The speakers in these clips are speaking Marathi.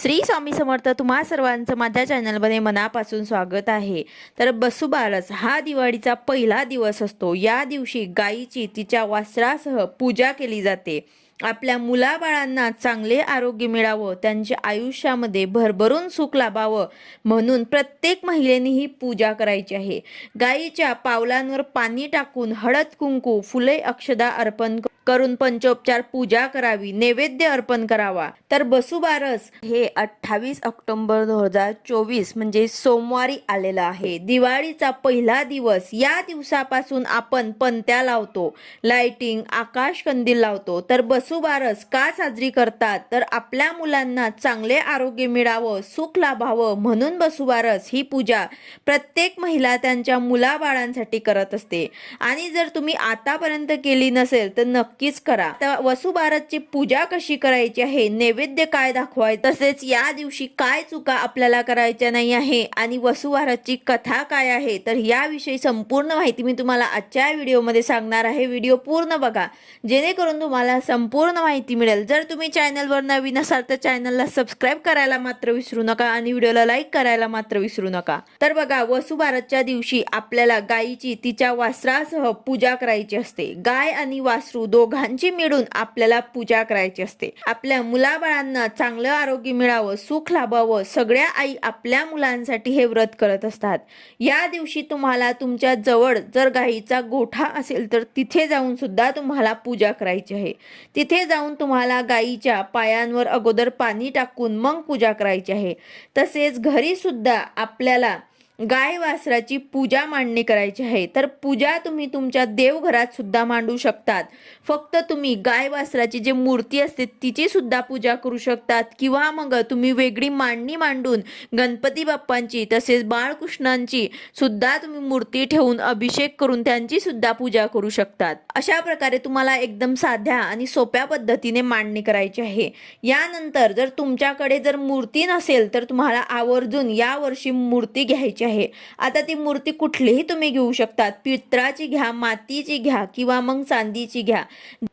श्री स्वामी समर्थ. तुम्हा सर्वांचं माझ्या चॅनलमध्ये मनापासून स्वागत आहे. तर वसुबारस हा दिवाळीचा पहिला दिवस असतो. या दिवशी गायीची तिच्या वस्त्रासह पूजा केली जाते. आपल्या मुलाबाळांना चांगले आरोग्य मिळावं, त्यांच्या आयुष्यामध्ये भरभरून सुख लाभावं म्हणून प्रत्येक महिलेने ही पूजा करायची आहे. गायीच्या पावलांवर पाणी टाकून हळद कुंकू फुले अक्षदा अर्पण करून पंचोपचार पूजा करावी, नैवेद्य अर्पण करावा. तर वसुबारस हे 28 ऑक्टोबर 2024 म्हणजे सोमवारी आलेला आहे. दिवाळीचा पहिला दिवस. या दिवसापासून आपण पणत्या लावतो, लाइटिंग, आकाश कंदील लावतो. तर वसुबारस का साजरी करतात? तर आपल्या मुलांना चांगले आरोग्य मिळावं, सुख लाभावं म्हणून वसुबारस ही पूजा प्रत्येक महिला त्यांच्या मुलाबाळांसाठी करत असते. आणि जर तुम्ही आतापर्यंत केली नसेल तर नक्कीच करा. तर वसुबारसची पूजा कशी करायची आहे, नैवेद्य काय दाखवायचं, तसेच या दिवशी काय चुका आपल्याला करायच्या नाही आहे आणि वसुबारसची कथा काय आहे, तर याविषयी संपूर्ण माहिती मी तुम्हाला आजच्या व्हिडिओमध्ये सांगणार आहे. व्हिडिओ पूर्ण बघा जेणेकरून तुम्हाला संपूर्ण माहिती मिळेल. जर तुम्ही चॅनलवर नवीन असाल तर चॅनलला सबस्क्राईब करायला मात्र विसरू नका आणि व्हिडिओला लाईक करायला मात्र विसरू नका. तर बघा, वसुबारसच्या दिवशी आपल्याला गायीची तिच्या वस्त्रासह पूजा करायची असते. गाय आणि वासरू दोघांची मिळून आपल्याला पूजा करायची असते. आपल्या मुलाबाळांना चांगलं आरोग्य मिळावं, सुख लाभावं, सगळ्या आई आपल्या मुलांसाठी हे व्रत करत असतात. या दिवशी तुम्हाला तुमच्या जवळ जर गायीचा गोठा असेल तर तिथे जाऊन सुद्धा तुम्हाला पूजा करायची आहे. तिथे जाऊन तुम्हाला गायीच्या पायांवर अगोदर पाणी टाकून मग पूजा करायची आहे. तसेच घरी सुद्धा आपल्याला गाय वासराची पूजा मांडणी करायची आहे. तर पूजा तुम्ही तुमच्या देवघरात सुद्धा मांडू शकतात. फक्त तुम्ही गाय वासराची जी मूर्ती असते तिची सुद्धा पूजा करू शकतात किंवा मग तुम्ही वेगळी मांडणी मांडून गणपती बाप्पांची तसेच बाळकृष्णांची सुद्धा तुम्ही मूर्ती ठेवून अभिषेक करून त्यांची सुद्धा पूजा करू शकतात. अशा प्रकारे तुम्हाला एकदम साध्या आणि सोप्या पद्धतीने मांडणी करायची आहे. यानंतर जर तुमच्याकडे जर मूर्ती नसेल तर तुम्हाला आवर्जून या वर्षी मूर्ती घ्यायची आहे. आता ती मूर्ती कुठलीही तुम्ही घेऊ शकतात. पितळाची घ्या, मातीची घ्या किंवा मग चांदीची घ्या.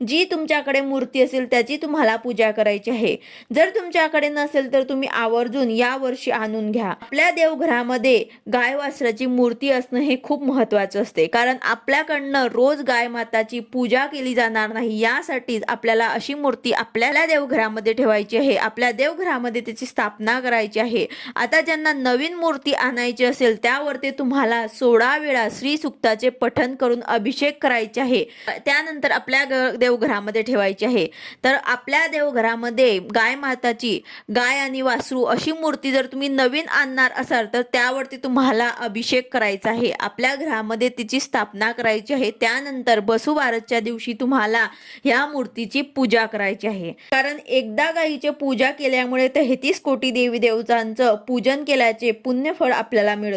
जी तुमच्याकडे मूर्ती असेल त्याची तुम्हाला पूजा करायची आहे. जर तुमच्याकडे नसेल तर तुम्ही आवर्जून या वर्षी आणून घ्या. आपल्या देवघरामध्ये गाय वासराची मूर्ती असणं हे खूप महत्त्वाचं असते, कारण आपल्याकडनं रोज गाय माताची पूजा केली जाणार नाही. यासाठीच आपल्याला अशी मूर्ती आपल्याला देवघरामध्ये ठेवायची आहे. आपल्या देवघरामध्ये त्याची स्थापना करायची आहे. आता ज्यांना नवीन मूर्ती आणायची असेल त्यावरती तुम्हाला 16 वेळा श्री सुक्ताचे पठण करून अभिषेक करायचे आहे. त्यानंतर आपल्या देवघरामध्ये ठेवायचे आहे. तर आपल्या देवघरामध्ये गाय माताची, गाय आणि वासरू अशी मूर्ती जर तुम्ही नवीन आणणार असाल तर त्यावरती तुम्हाला अभिषेक करायचा आहे. आपल्या घरामध्ये तिची स्थापना करायची आहे. त्यानंतर वसुबारसच्या दिवशी तुम्हाला ह्या मूर्तीची पूजा करायची आहे. कारण एकदा गायीची पूजा केल्यामुळे 33 कोटी देवी देवतांचं पूजन केल्याचे पुण्यफळ आपल्याला मिळतं.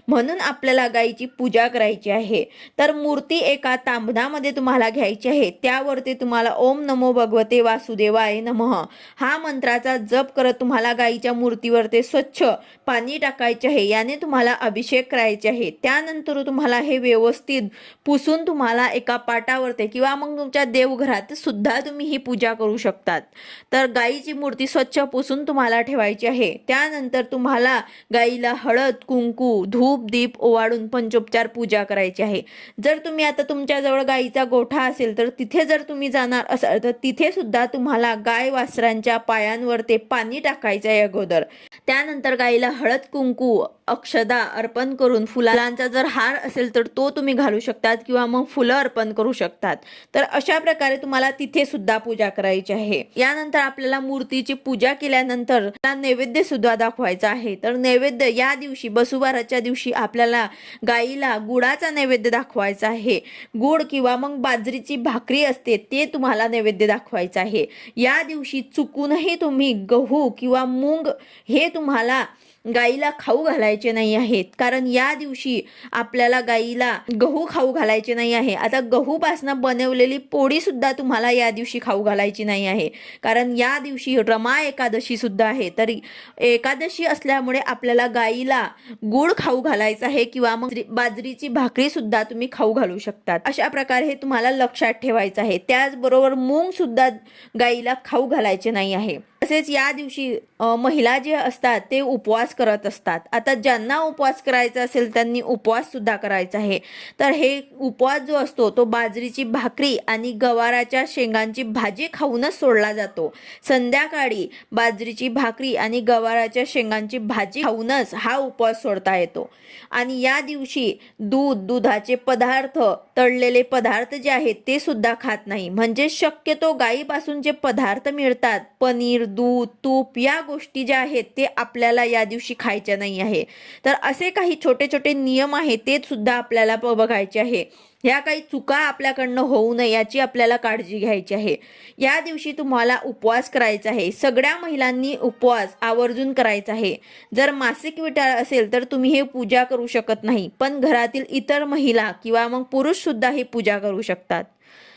म्हणून आपल्याला गायीची पूजा करायची आहे. तर मूर्ती एका तांबणामध्ये तुम्हाला घ्यायची आहे. त्यावरती तुम्हाला ओम नमो भगवते वासुदेवाय नमः हा मंत्राचा जप करत तुम्हाला गायीच्या मूर्तीवर ते स्वच्छ पाणी टाकायचे आहे. याने तुम्हाला अभिषेक करायचे आहे. त्यानंतर तुम्हाला हे व्यवस्थित पुसून तुम्हाला एका पाटावरती किंवा मग तुमच्या देवघरात सुद्धा तुम्ही ही पूजा करू शकतात. तर गायीची मूर्ती स्वच्छ पुसून तुम्हाला ठेवायची आहे. त्यानंतर तुम्हाला गायीला हळद कुंकू धूप दीप ओवाळून पंचोपचार पूजा करायची आहे. जर तुम्ही आता तुमच्याजवळ गायीचा गोठा असेल तर तिथे जर तुम्ही जाणार असाल तर तिथे सुद्धा तुम्हाला गाय वासरांच्या पायांवर ते पाणी टाकायचं आहे अगोदर. त्यानंतर गायीला हळद कुंकू अक्षदा अर्पण करून फुलांचा जर हार असेल तर तो तुम्ही घालू शकतात किंवा मग फुलं अर्पण करू शकतात. तर अशा प्रकारे तुम्हाला तिथे सुद्धा पूजा करायची आहे. यानंतर आपल्याला मूर्तीची पूजा केल्यानंतर नैवेद्य सुद्धा दाखवायचा आहे. तर नैवेद्य या दिवशी वसुबारसच्या दिवशी आपल्याला गायीला गुळाचा नैवेद्य दाखवायचा आहे. गुळ किंवा मग बाजरीची भाकरी असते ते तुम्हाला नैवेद्य दाखवायचं आहे. या दिवशी चुकूनही तुम्ही गहू किंवा मूग हे तुम्हाला गाईला खाऊ घालायचे नाही आहेत. कारण या दिवशी आपल्याला गाईला गहू खाऊ घालायचे नाही आहे. आता गहूपासून बनवलेली पोळी सुद्धा तुम्हाला या दिवशी खाऊ घालायची नाही आहे. कारण या दिवशी रमा एकादशी सुद्धा आहे. तर एकादशी असल्यामुळे आपल्याला गाईला गुळ खाऊ घालायचा आहे किंवा मग बाजरीची भाकरी सुद्धा तुम्ही खाऊ घालू शकतात. अशा प्रकारे हे तुम्हाला लक्षात ठेवायचं आहे. त्याचबरोबर मूग सुद्धा गाईला खाऊ घालायचे नाही आहे. तसेच या दिवशी महिला जे असतात ते उपवास करत असतात. आता ज्यांना उपवास करायचा असेल त्यांनी उपवास सुद्धा करायचा आहे. तर हे उपवास जो असतो तो बाजरीची भाकरी आणि गवाराच्या शेंगांची भाजी खाऊनच सोडला जातो. संध्याकाळी बाजरीची भाकरी आणि गवाराच्या शेंगांची भाजी खाऊनच हा उपवास सोडता येतो. आणि या दिवशी दुधाचे पदार्थ, तळलेले पदार्थ जे आहेत ते सुद्धा खात नाही. म्हणजे शक्यतो गायीपासून जे पदार्थ मिळतात, पनीर, दूध, तूप या गोष्टी ज्या आहेत ते आपल्याला या दिवशी खायच्या नाही आहे. तर असे काही छोटे छोटे नियम आहेत ते सुद्धा आपल्याला बघायचे आहे. ह्या काही चुका आपल्याकडनं होऊ नये याची आपल्याला काळजी घ्यायची आहे. या दिवशी तुम्हाला उपवास करायचा आहे. सगळ्या महिलांनी उपवास आवर्जून करायचा आहे. जर मासिक विटाळ असेल तर तुम्ही हे पूजा करू शकत नाही, पण घरातील इतर महिला किंवा मग पुरुष सुद्धा ही पूजा करू शकतात.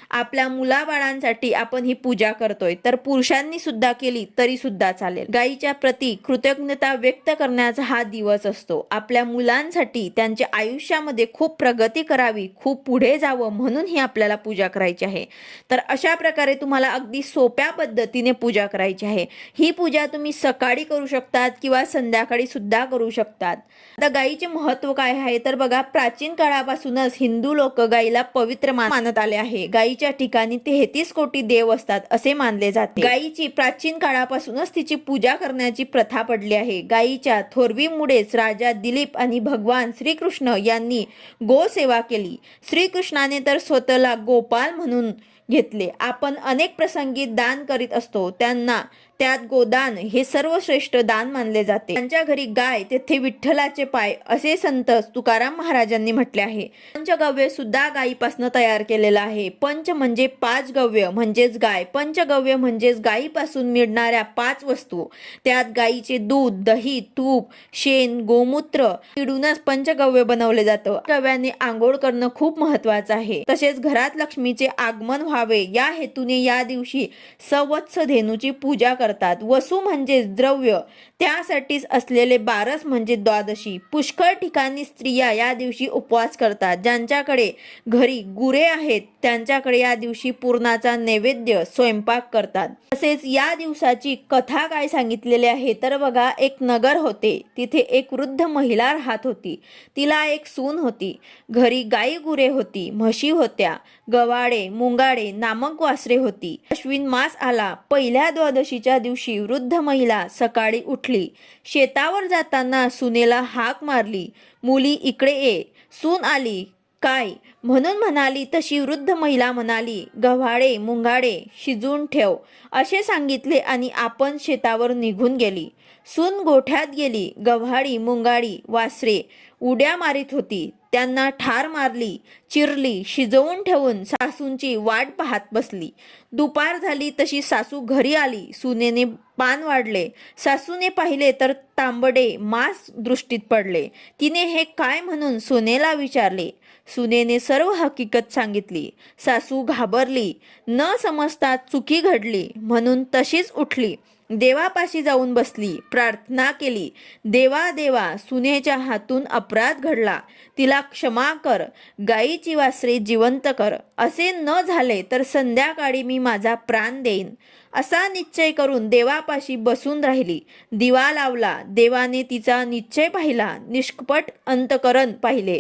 आपल्या मुलाबाळांसाठी आपण ही पूजा करतोय, तर पुरुषांनी सुद्धा केली तरी सुद्धा चालेल. गायीच्या प्रती कृतज्ञता व्यक्त करण्याचा हा दिवस असतो. आपल्या मुलांसाठी त्यांच्या आयुष्यामध्ये खूप प्रगती करावी, खूप पुढे जावं म्हणून ही आपल्याला पूजा करायची आहे. तर अशा प्रकारे तुम्हाला अगदी सोप्या पद्धतीने पूजा करायची आहे. ही पूजा तुम्ही सकाळी करू शकतात किंवा संध्याकाळी सुद्धा करू शकतात. आता गायीचे महत्त्व काय आहे तर बघा, प्राचीन काळापासूनच हिंदू लोक गायीला पवित्र मानत आले आहे. गायीच्या ठिकाणी 33 कोटी देव असतात असे मानले जाते. गायीची प्राचीन काळापासूनच तिची पूजा करण्याची प्रथा पडली आहे. गायीच्या थोरवीमुळेच राजा दिलीप आणि भगवान श्रीकृष्ण यांनी गोसेवा केली. श्रीकृष्णाने तर स्वतःला गोपाल म्हणून घेतले. आपण अनेक प्रसंगी दान करीत असतो, त्यांना त्यात गोदान हे सर्वश्रेष्ठ दान मानले जाते. त्यांच्या घरी गाय तेथे विठ्ठलाचे पाय असे संत तुकाराम महाराजांनी म्हटले आहे. पंचगव्य सुद्धा गायीपासून तयार केलेलं आहे. पंच म्हणजे 5 गव्य म्हणजेच गाय. पंचगव्य म्हणजेच गायीपासून मिळणाऱ्या 5 वस्तू. त्यात गायीचे दूध, दही, तूप, शेण, गोमूत्र मिळूनच पंचगव्य बनवले जातं. गव्याने आंघोळ करणं खूप महत्वाचं आहे. तसेच घरात लक्ष्मीचे आगमन व्हावे या हेतूने या दिवशी सवत्स धेनूची पूजा करतात. वसू म्हणजे द्रव्य, त्यासाठीच असलेले बारस म्हणजे द्वादशी. पुष्कळ ठिकाणी स्त्रिया या दिवशी उपवास करतात. ज्यांच्याकडे घरी गुरे आहेत त्यांच्याकडे या दिवशी पुरणाचा नैवेद्य स्वयंपाक करतात. तसेच या दिवसाची कथा काय सांगितलेली आहे तर बघा, एक नगर होते. तिथे एक वृद्ध महिला राहत होती. तिला एक सून होती. घरी गाई गुरे होती, म्हशी होत्या, गवाडे, मुंगाडे नामक वासरे होती. अश्विन मास आला. पहिल्या द्वादशीच्या दिवशी वृद्ध महिला सकाळी उठली. शेतावर जाताना सुनेला हाक मारली, मुली इकडे ये. सून आली काय म्हणून म्हणाली तशी वृद्ध महिला म्हणाली, गव्हाळे मुंगाडे शिजून ठेव असे सांगितले आणि आपण शेतावर निघून गेली. सून गोठ्यात गेली. गव्हाळी मुंगाडी वासरे उड्या मारित होती. त्यांना ठार मारली, चिरली, शिजवून ठेवून सासूंची वाट पाहत बसली. दुपार झाली तशी सासू घरी आली. सुनेने पान वाढले. सासूने पाहिले तर तांबडे मांस दृष्टीत पडले. तिने हे काय म्हणून सुनेला विचारले. सुनेने सर्व हकीकत सांगितली. सासू घाबरली. न समजता चुकी घडली म्हणून तशीच उठली. देवापाशी जाऊन बसली, प्रार्थना केली. देवा देवा, सुनेच्या हातून अपराध घडला, तिला क्षमा कर. गायीची वासरे जिवंत कर. असे न झाले तर संध्याकाळी मी माझा प्राण देईन. असा निश्चय करून देवापाशी बसून राहिली. दिवा लावला. देवाने तिचा निश्चय पाहिला. निष्कपट अंतकरण पाहिले.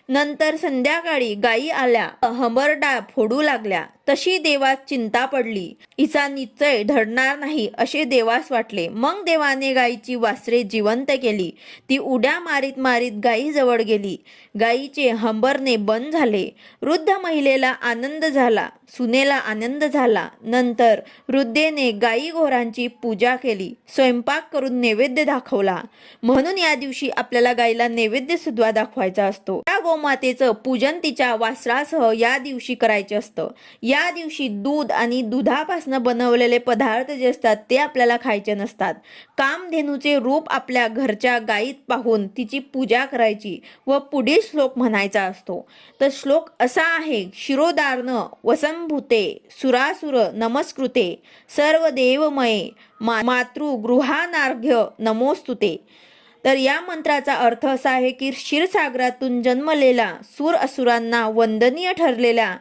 नंतर संध्याकाळी गायी आल्या, हंबरडा फोडू लागल्या. तशी देवास चिंता पडली. हिचा निश्चय धडणार नाही असे देवास वाटले. मग देवाने गायीची वासरे जिवंत केली. ती उड्या मारीत मारीत गायीजवळ गेली. गायीचे हंबरणे बंद झाले. वृद्ध महिलेला आनंद झाला, सुनेला आनंद झाला. नंतर वृद्धेने गायी घोरांची पूजा केली, स्वयंपाक करून नैवेद्य दाखवला. म्हणून या दिवशी आपल्याला गायीला नैवेद्य सुद्धा दाखवायचा असतो. या गोमातेचं पूजन तिच्या वासरासह या दिवशी करायचे असतं. या दिवशी दूध आणि दुधापासून बनवलेले पदार्थ जे असतात ते आपल्याला खायचे नसतात. कामधेनूचे रूप आपल्या घरच्या गायीत पाहून तिची पूजा करायची व पुढील श्लोक म्हणायचा असतो. तर श्लोक असा आहे, शिरोदार्ण वसंभूते सुरासुर नमस्कृते सर्व देवमये मातृगृहानार्घ्य नमोस्तुते. तर या मंत्राचा अर्थ असा आहे की क्षीरसागरातून जन्मलेला सूर असुरांना वंदनीय ठरलेल्या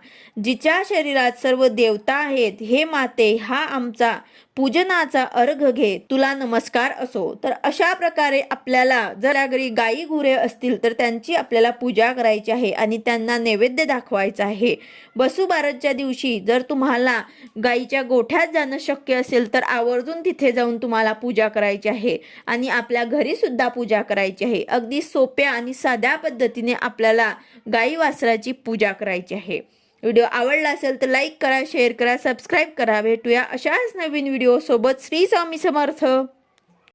जिच्या शरीरात सर्व देवता आहेत, हे माते, हा आमचा पूजनाचा अर्घ घे, तुला नमस्कार असो. तर अशा प्रकारे आपल्याला जर या घरी गाई गुरे असतील तर त्यांची आपल्याला पूजा करायची आहे आणि त्यांना नैवेद्य दाखवायचा आहे. वसुबारसच्या दिवशी जर तुम्हाला गाईच्या गोठ्यात जाणं शक्य असेल तर आवर्जून तिथे जाऊन तुम्हाला पूजा करायची आहे आणि आपल्या घरी सुद्धा पूजा करायची आहे. अगदी सोप्या आणि साध्या पद्धतीने आपल्याला गाई वासराची पूजा करायची आहे. व्हिडिओ आवडला असेल तर लाईक करा, शेअर करा, सबस्क्राईब करा. भेटूया अशाच नवीन व्हिडिओ सोबत. श्री स्वामी समर्थ.